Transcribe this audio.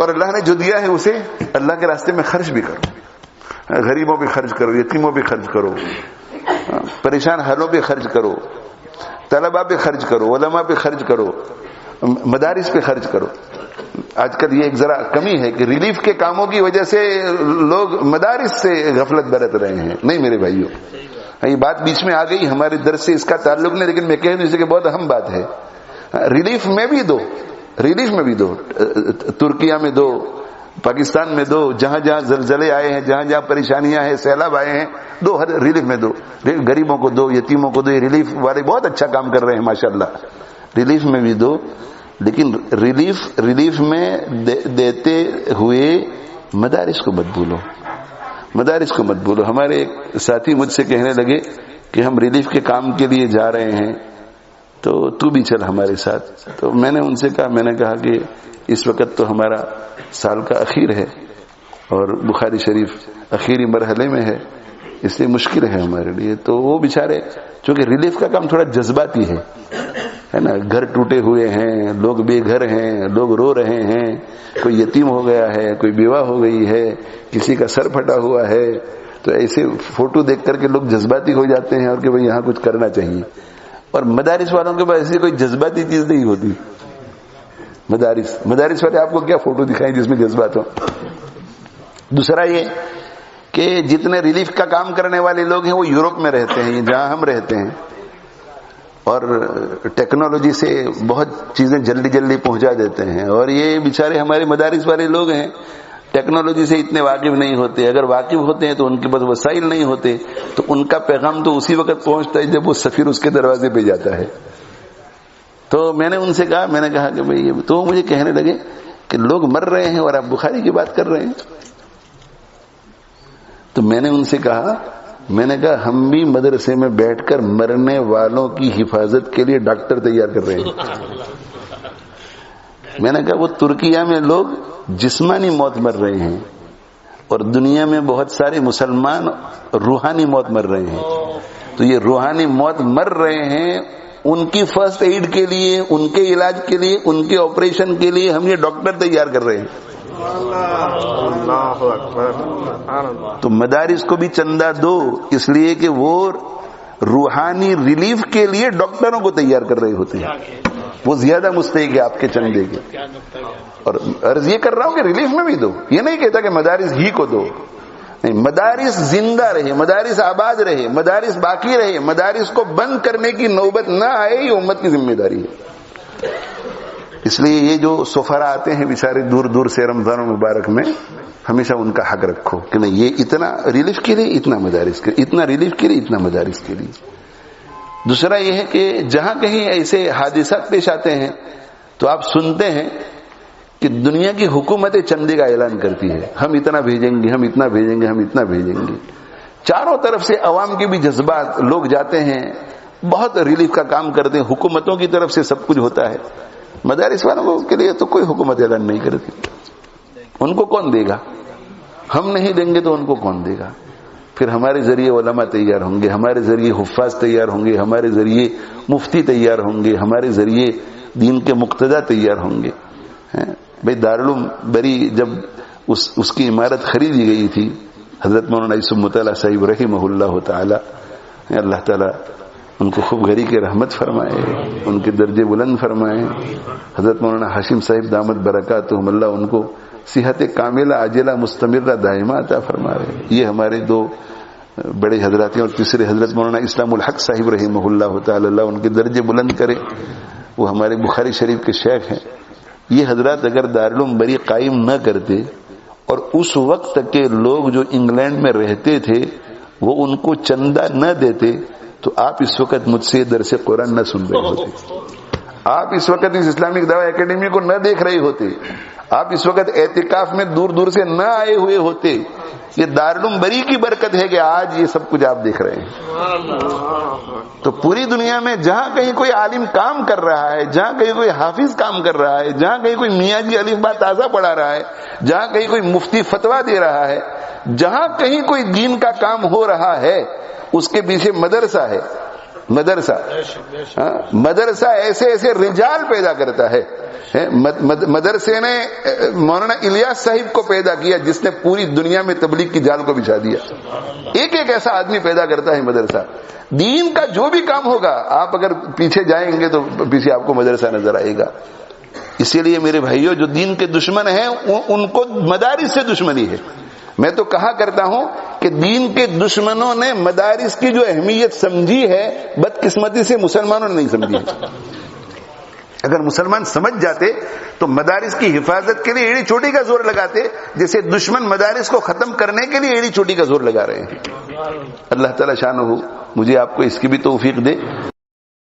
اور اللہ نے جو دیا ہے اسے اللہ کے راستے میں خرچ بھی کرو، غریبوں پہ خرچ کرو، یتیموں پہ خرچ کرو، پریشان حالوں پہ خرچ کرو، طلباء پہ خرچ کرو، علماء پہ خرچ کرو، مدارس پہ خرچ کرو۔ آج کل یہ ایک ذرا کمی ہے کہ ریلیف کے کاموں کی وجہ سے لوگ مدارس سے غفلت برت رہے ہیں۔ نہیں میرے بھائیوں، یہ بات بیچ میں آ گئی، ہمارے درس سے اس کا تعلق نہیں، لیکن میں کہہ دوں اسے کہ بہت اہم بات ہے۔ ریلیف میں بھی دو، ریلیف میں بھی دو، ترکیہ میں دو، پاکستان میں دو، جہاں جہاں زلزلے آئے ہیں، جہاں جہاں پریشانیاں ہیں، سیلاب آئے ہیں، دو، ہر ریلیف میں دو، غریبوں کو دو، یتیموں کو دو۔ یہ ریلیف والے بہت اچھا کام کر رہے ہیں ماشاءاللہ، ریلیف میں بھی دو، لیکن ریلیف میں دیتے ہوئے مدارس کو مت بھولو، مدارس کو مت بھولو۔ ہمارے ایک ساتھی مجھ سے کہنے لگے کہ ہم ریلیف کے کام کے لیے جا رہے ہیں تو بھی چل ہمارے ساتھ۔ تو میں نے ان سے کہا، میں نے کہا کہ اس وقت تو ہمارا سال کا اخیر ہے اور بخاری شریف اخیری مرحلے میں ہے، اس لیے مشکل ہے ہمارے لیے۔ تو وہ بیچارے، چونکہ ریلیف کا کام تھوڑا جذباتی ہے نا، گھر ٹوٹے ہوئے ہیں، لوگ بے گھر ہیں، لوگ رو رہے ہیں، کوئی یتیم ہو گیا ہے، کوئی بیوہ ہو گئی ہے، کسی کا سر پھٹا ہوا ہے، تو ایسے فوٹو دیکھ کر کے لوگ جذباتی ہو جاتے ہیں اور کہ بھئی یہاں کچھ کرنا چاہیے۔ اور مدارس والوں کے پاس ایسی کوئی جذباتی چیز نہیں ہوتی۔ مدارس والے آپ کو کیا فوٹو دکھائیں جس میں جذبات ہو۔ دوسرا یہ کہ جتنے ریلیف کا کام کرنے والے لوگ ہیں وہ یورپ میں رہتے ہیں، جہاں ہم رہتے ہیں، اور ٹیکنالوجی سے بہت چیزیں جلدی جلدی پہنچا دیتے ہیں، اور یہ بیچارے ہمارے مدارس والے لوگ ہیں ٹیکنالوجی سے اتنے واقف نہیں ہوتے، اگر واقف ہوتے ہیں تو ان کے پاس وسائل نہیں ہوتے، تو ان کا پیغام تو اسی وقت پہنچتا ہے جب وہ سفیر اس کے دروازے پہ جاتا ہے۔ تو میں نے ان سے کہا، میں نے کہا کہ بھئی، تو مجھے کہنے لگے کہ لوگ مر رہے ہیں اور آپ بخاری کی بات کر رہے ہیں۔ تو میں نے ان سے کہا، میں نے کہا ہم بھی مدرسے میں بیٹھ کر مرنے والوں کی حفاظت کے لیے ڈاکٹر تیار کر رہے ہیں۔ میں نے کہا وہ ترکیہ میں لوگ جسمانی موت مر رہے ہیں اور دنیا میں بہت سارے مسلمان روحانی موت مر رہے ہیں، تو یہ روحانی موت مر رہے ہیں، ان کی فرسٹ ایڈ کے لیے، ان کے علاج کے لیے، ان کے آپریشن کے لیے ہم یہ ڈاکٹر تیار کر رہے ہیں۔ تو مدارس کو بھی چندہ دو، اس لیے کہ وہ روحانی ریلیف کے لیے ڈاکٹروں کو تیار کر رہے ہوتے ہیں، وہ زیادہ مستحق ہے آپ کے چندے کے۔ اور عرض یہ کر رہا ہوں کہ ریلیف میں بھی دو، یہ نہیں کہتا کہ مدارس ہی کو دو، نہیں، مدارس زندہ رہے، مدارس آباد رہے، مدارس باقی رہے، مدارس کو بند کرنے کی نوبت نہ آئے، یہ امت کی ذمہ داری ہے۔ اس لیے یہ جو سفراء آتے ہیں بیچارے دور دور سے رمضان مبارک میں، ہمیشہ ان کا حق رکھو کہ نہیں، یہ اتنا ریلیف کے لیے، اتنا مدارس کے، اتنا ریلیف کے لیے، اتنا مدارس کے لیے۔ دوسرا یہ ہے کہ جہاں کہیں ایسے حادثات پیش آتے ہیں تو آپ سنتے ہیں کہ دنیا کی حکومتیں چندے کا اعلان کرتی ہے، ہم اتنا بھیجیں گے، ہم اتنا بھیجیں گے، ہم اتنا بھیجیں گے۔ چاروں طرف سے عوام کے بھی جذبات، لوگ جاتے ہیں، بہت ریلیف کا کام کرتے ہیں، حکومتوں کی طرف سے سب کچھ ہوتا ہے۔ مدارس والوں کے لیے تو کوئی حکومت اعلان نہیں کرتی، ان کو کون دے گا؟ ہم نہیں دیں گے تو ان کو کون دے گا؟ پھر ہمارے ذریعے علماء تیار ہوں گے، ہمارے ذریعے حفاظ تیار ہوں گے، ہمارے ذریعے مفتی تیار ہوں گے، ہمارے ذریعے دین کے مقتدی تیار ہوں گے۔ بھئی دارالعلوم بری جب اس کی عمارت خریدی گئی تھی، حضرت مولانا یوسف مطالعہ صاحب رحمہ اللہ تعالی، اللہ تعالی ان کو خوب گھری کے رحمت فرمائے، ان کے درجے بلند فرمائے۔ حضرت مولانا ہاشم صاحب دامت برکاتہم اللہ ان کو صحت کاملہ عاجلہ مستمرہ دائمہ عطا فرمائے۔ یہ ہمارے دو بڑے حضرات ہیں، اور تیسرے حضرت مولانا اسلام الحق صاحب رحمہ اللہ تعالی، اللہ ان کے درجے بلند کرے، وہ ہمارے بخاری شریف کے شیخ ہیں۔ یہ حضرات اگر دارالعلوم بری قائم نہ کرتے اور اس وقت تک کے لوگ جو انگلینڈ میں رہتے تھے وہ ان کو چندہ نہ دیتے تو آپ اس وقت مجھ سے درس قرآن نہ سن رہے ہوتے، آپ اس وقت اس اسلامک دعوی اکیڈمی کو نہ دیکھ رہے ہوتے، آپ اس وقت اعتکاف میں دور دور سے نہ آئے ہوئے ہوتے۔ یہ دارالعلوم بری کی برکت ہے کہ آج یہ سب کچھ آپ دیکھ رہے ہیں۔ تو پوری دنیا میں جہاں کہیں کوئی عالم کام کر رہا ہے، جہاں کہیں کوئی حافظ کام کر رہا ہے، جہاں کہیں کوئی میاں جی الف با تازہ پڑھا رہا ہے، جہاں کہیں کوئی مفتی فتویٰ دے رہا ہے، جہاں کہیں کوئی دین کا کام ہو رہا ہے، اس کے پیچھے مدرسہ ہے، مدرسہ. مدرسہ ایسے ایسے رجال پیدا کرتا ہے. مدرسے نے مولانا الیاس صاحب کو پیدا کیا جس نے پوری دنیا میں تبلیغ کی جال کو بچھا دیا. ایک ایک ایسا آدمی پیدا کرتا ہے مدرسہ. دین کا جو بھی کام ہوگا آپ اگر پیچھے جائیں گے تو پیچھے آپ کو مدرسہ نظر آئے گا. اسی لیے میرے بھائیوں جو دین کے دشمن ہیں ان کو مدارس سے دشمنی ہے. میں تو کہا کرتا ہوں کہ دین کے دشمنوں نے مدارس کی جو اہمیت سمجھی ہے بدقسمتی سے مسلمانوں نے نہیں سمجھی. اگر مسلمان سمجھ جاتے تو مدارس کی حفاظت کے لیے ایڑی چوٹی کا زور لگاتے جیسے دشمن مدارس کو ختم کرنے کے لیے ایڑی چوٹی کا زور لگا رہے ہیں. اللہ تعالی شانہ مجھے آپ کو اس کی بھی توفیق دے.